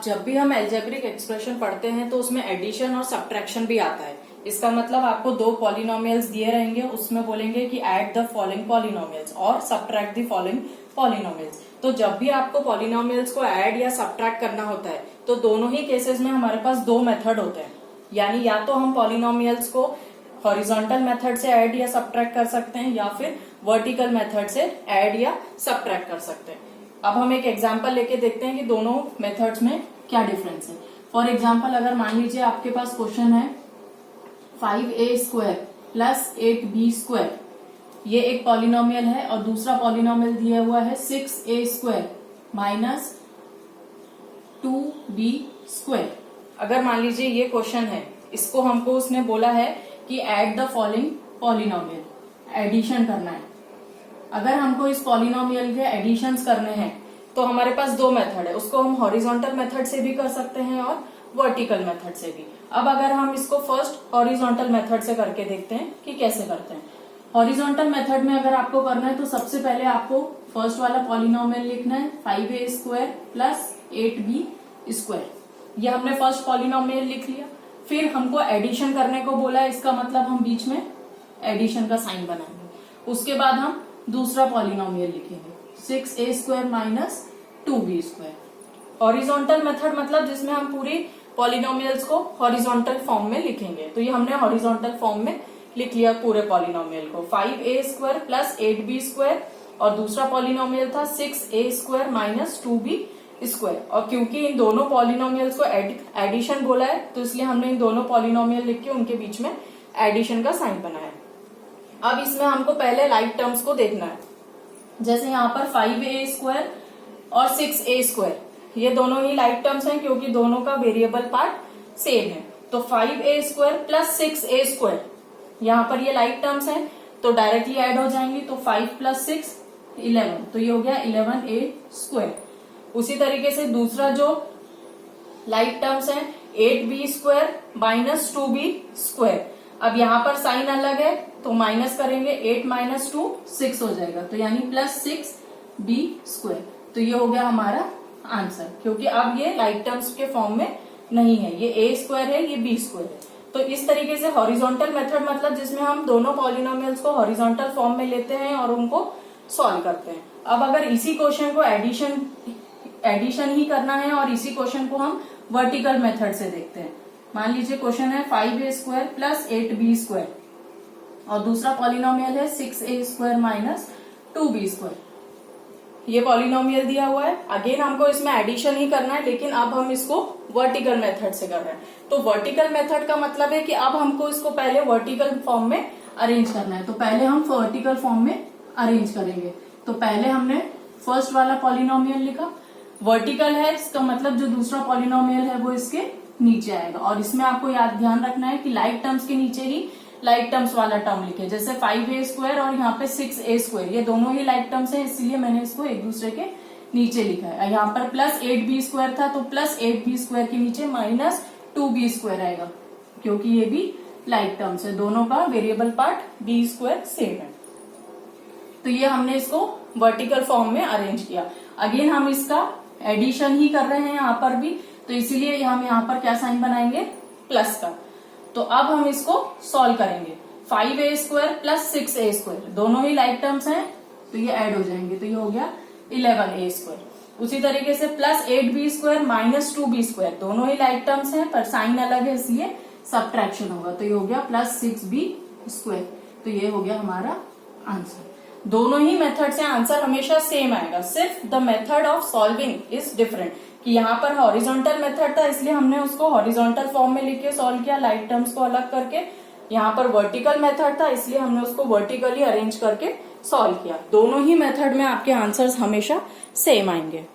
जब भी हम एल्जेब्रिक एक्सप्रेशन पढ़ते हैं तो उसमें एडिशन और सब्ट्रैक्शन भी आता है। इसका मतलब आपको दो पॉलिनोमियल्स दिए रहेंगे, उसमें बोलेंगे कि ऐड द फॉलोइंग पॉलिनोमियल्स और सब्ट्रैक्ट द फॉलोइंग पॉलिनोमियल्स। तो जब भी आपको पॉलिनोमियल्स को ऐड या सब्ट्रैक्ट करना होता है तो दोनों ही केसेस में हमारे पास दो मेथड होते हैं, यानी या तो हम पॉलिनोमियल्स को हॉरिजॉन्टल मेथड से ऐड या सब्ट्रैक्ट कर सकते हैं या फिर वर्टिकल मेथड से ऐड या सब्ट्रैक्ट कर सकते हैं। अब हम एक एग्जांपल लेके देखते हैं कि दोनों मेथड्स में क्या डिफरेंस है। फॉर एग्जांपल अगर मान लीजिए आपके पास क्वेश्चन है 5a² प्लस 8b², ये एक पॉलिनोमियल है, और दूसरा पॉलिनोमियल दिया हुआ है 6a² माइनस 2b²। अगर मान लीजिए ये क्वेश्चन है, इसको हमको उसने बोला है कि add the following polynomial, addition करना है। अगर हमको इस पॉलिनोमियल के एडिशंस करने हैं तो हमारे पास दो मेथड है, उसको हम हॉरिजॉन्टल मेथड से भी कर सकते हैं और वर्टिकल मेथड से भी। अब अगर हम इसको फर्स्ट हॉरिजॉन्टल मेथड से करके देखते हैं कि कैसे करते हैं। हॉरिजॉन्टल मेथड में अगर आपको करना है तो सबसे पहले आपको फर्स्ट वाला पॉलिनोमियल लिखना है 5a² प्लस 8b²। ये हमने फर्स्ट पॉलिनोमियल लिख लिया। फिर हमको एडिशन करने को बोला है, इसका मतलब हम बीच में एडिशन का साइन बनाएंगे। उसके बाद हम दूसरा पॉलिनोमियल लिखेंगे 6a² minus 2b²। Horizontal method मतलब जिसमें हम पूरी पॉलिनोमियल्स को हॉरिजॉन्टल फॉर्म में लिखेंगे। तो ये हमने हॉरिजॉन्टल फॉर्म में लिख लिया पूरे पॉलिनोमियल को, 5a² प्लस 8b² और दूसरा पॉलिनोमियल था 6a² माइनस 2b²। और क्योंकि इन दोनों पॉलिनोमियल्स को एडिशन बोला है तो इसलिए हमने इन दोनों पॉलिनोमियल लिख के उनके बीच में एडिशन का साइन बनाया। अब इसमें हमको पहले लाइक टर्म्स को देखना है। जैसे यहाँ पर 5a² और 6a², ये दोनों ही लाइक टर्म्स हैं क्योंकि दोनों का वेरिएबल पार्ट सेम है। तो 5a² प्लस 6a², यहाँ पर ये लाइक टर्म्स हैं तो डायरेक्टली ऐड हो जाएंगी। तो 5 प्लस 6 11, तो ये हो गया 11a²। उसी तरीके से दूसरा जो लाइक टर्म्स है 8b² माइनस 2b²। अब यहाँ पर साइन अलग है तो माइनस करेंगे, 8 माइनस 2 6 हो जाएगा, तो यानी प्लस 6b²। तो ये हो गया हमारा आंसर, क्योंकि अब ये लाइक टर्म्स के फॉर्म में नहीं है, ये a² है, ये b² है। तो इस तरीके से हॉरिजॉन्टल मेथड मतलब जिसमें हम दोनों पॉलिनोमियल्स को हॉरिजॉन्टल फॉर्म में लेते हैं और उनको सॉल्व करते हैं। अब अगर इसी क्वेश्चन को एडिशन ही करना है और इसी क्वेश्चन को हम वर्टिकल मेथड से देखते हैं। मान लीजिए क्वेश्चन है 5a² प्लस 8b² और दूसरा पॉलिनोमियल है 6a² माइनस 2b²। ये पॉलिनोमियल दिया हुआ है, अगेन हमको इसमें एडिशन ही करना है, लेकिन अब हम इसको वर्टिकल मेथड से कर रहे हैं। तो वर्टिकल मेथड का मतलब है कि अब हमको इसको पहले वर्टिकल फॉर्म में अरेंज करना है। तो पहले हम वर्टिकल फॉर्म में अरेंज करेंगे। तो पहले हमने फर्स्ट वाला पॉलिनोमियल लिखा, वर्टिकल है, इसका मतलब जो दूसरा पॉलिनोमियल है वो इसके नीचे आएगा। और इसमें आपको ध्यान रखना है कि लाइक टर्म्स के नीचे ही लाइक टर्म्स वाला टर्म लिखे। जैसे 5a² और यहाँ पे 6a², ये दोनों ही लाइक टर्म्स हैं, इसलिए मैंने इसको एक दूसरे के नीचे लिखा है। यहाँ पर प्लस 8b² था तो प्लस 8b² के नीचे माइनस 2b² आएगा, क्योंकि ये भी लाइक टर्म्स है, दोनों का वेरिएबल पार्ट b² सेम है। तो ये हमने इसको वर्टिकल फॉर्म में अरेंज किया। अगेन हम इसका एडिशन ही कर रहे हैं यहाँ पर भी, तो इसीलिए हम यहाँ पर क्या साइन बनाएंगे, प्लस का। तो अब हम इसको सॉल्व करेंगे। 5a² प्लस 6a², दोनों ही लाइक टर्म्स हैं तो ये ऐड हो जाएंगे, तो ये हो गया 11a²। उसी तरीके से प्लस 8b² माइनस 2b², दोनों ही लाइक टर्म्स हैं पर साइन अलग है इसलिए सब्ट्रैक्शन होगा, तो ये हो गया प्लस 6b²। तो ये हो गया हमारा आंसर। दोनों ही मेथड से आंसर हमेशा सेम आएगा, सिर्फ the method of solving is different. कि यहाँ पर हॉरिजॉन्टल मेथड था इसलिए हमने उसको हॉरिजॉन्टल फॉर्म में लिख के सॉल्व किया, लाइक टर्म्स को अलग करके। यहाँ पर वर्टिकल मेथड था इसलिए हमने उसको वर्टिकली अरेंज करके सॉल्व किया। दोनों ही मेथड में आपके आंसर्स हमेशा सेम आएंगे।